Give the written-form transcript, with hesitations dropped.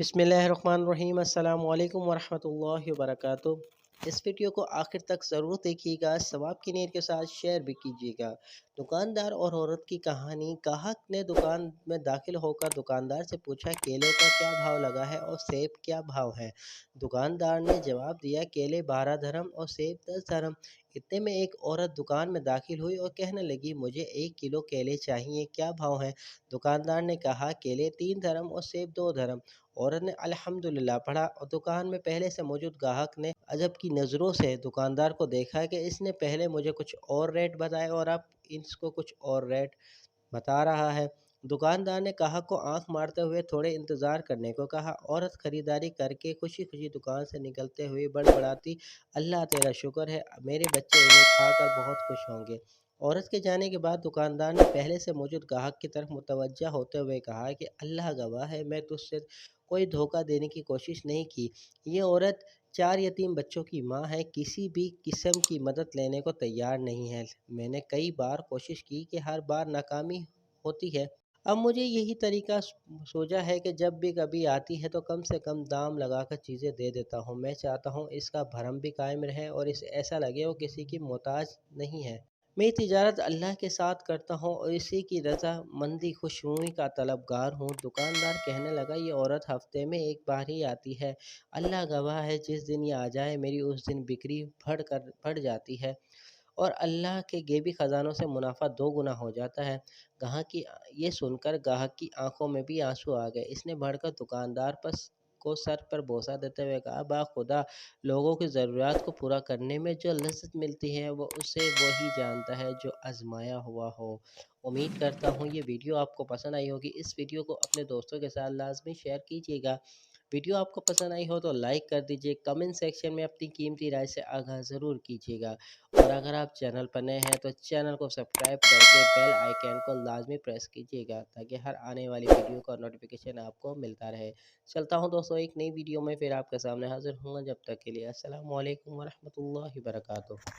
बिस्मिल्लाहिर्रहमानिर्रहीम अस्सलाम वालेकुम वरहमतुल्लाहि वबरकातुहू। इस वीडियो को आखिर तक ज़रूर देखिएगा, सवाब की नीयत के साथ शेयर भी कीजिएगा। दुकानदार और औरत की कहानी। ग्राहक ने दुकान में दाखिल होकर दुकानदार से पूछा, केलों का क्या भाव लगा है और सेब क्या भाव है। दुकानदार ने जवाब दिया, केले 12 धर्म और सेब 10 धर्म। इतने में एक औरत दुकान में दाखिल हुई और कहने लगी, मुझे 1 किलो केले चाहिए, क्या भाव है। दुकानदार ने कहा, केले 3 धर्म और सेब 2 धर्म। औरत ने अल्हम्दुलिल्लाह पढ़ा और दुकान में पहले से मौजूद ग्राहक ने अजब की नज़रों से दुकानदार को देखा कि इसने पहले मुझे कुछ और रेट बताए और अब इसको कुछ और रेट बता रहा है। दुकानदार ने ग्राहक को आंख मारते हुए थोड़े इंतज़ार करने को कहा। औरत खरीदारी करके खुशी खुशी दुकान से निकलते हुए बड़बड़ाती, अल्लाह तेरा शुक्र है, मेरे बच्चे इन्हें खाकर बहुत खुश होंगे। औरत के जाने के बाद दुकानदार ने पहले से मौजूद ग्राहक की तरफ मुतवज्जा होते हुए कहा कि अल्लाह गवाह है, मैं तुझसे कोई धोखा देने की कोशिश नहीं की। ये औरत 4 यतीम बच्चों की माँ है, किसी भी किस्म की मदद लेने को तैयार नहीं है। मैंने कई बार कोशिश की कि हर बार नाकामी होती है। अब मुझे यही तरीका सोचा है कि जब भी कभी आती है तो कम से कम दाम लगाकर चीज़ें दे देता हूँ। मैं चाहता हूँ इसका भरम भी कायम रहे और इसे ऐसा लगे वो किसी की मोहताज नहीं है। मैं तिजारत अल्लाह के साथ करता हूँ और इसी की रज़ामंदी खुशनुई का तलबगार हूँ। दुकानदार कहने लगा, ये औरत हफ्ते में एक बार ही आती है। अल्लाह गवाह है, जिस दिन ये आ जाए मेरी उस दिन बिक्री बढ़ जाती है और अल्लाह के गैबी ख़ज़ानों से मुनाफा 2 गुना हो जाता है। ग्राहक की ये सुनकर ग्राहक की आंखों में भी आंसू आ गए। इसने बढ़कर दुकानदार को सर पर बोसा देते हुए कहा, बाखुदा लोगों की ज़रूरत को पूरा करने में जो लज़्ज़त मिलती है वो उसे वही जानता है जो आजमाया हुआ हो। उम्मीद करता हूँ ये वीडियो आपको पसंद आई होगी। इस वीडियो को अपने दोस्तों के साथ लाजमी शेयर कीजिएगा। वीडियो आपको पसंद आई हो तो लाइक कर दीजिए। कमेंट सेक्शन में अपनी कीमती राय से आगाह ज़रूर कीजिएगा और अगर आप चैनल पर नए हैं तो चैनल को सब्सक्राइब करके बेल आइकन को लाजमी प्रेस कीजिएगा ताकि हर आने वाली वीडियो का नोटिफिकेशन आपको मिलता रहे। चलता हूँ दोस्तों, एक नई वीडियो में फिर आपके सामने हाजिर हूँ। जब तक के लिए अस्सलाम वालेकुम वरहमतुल्लाहि वबरकातुहू।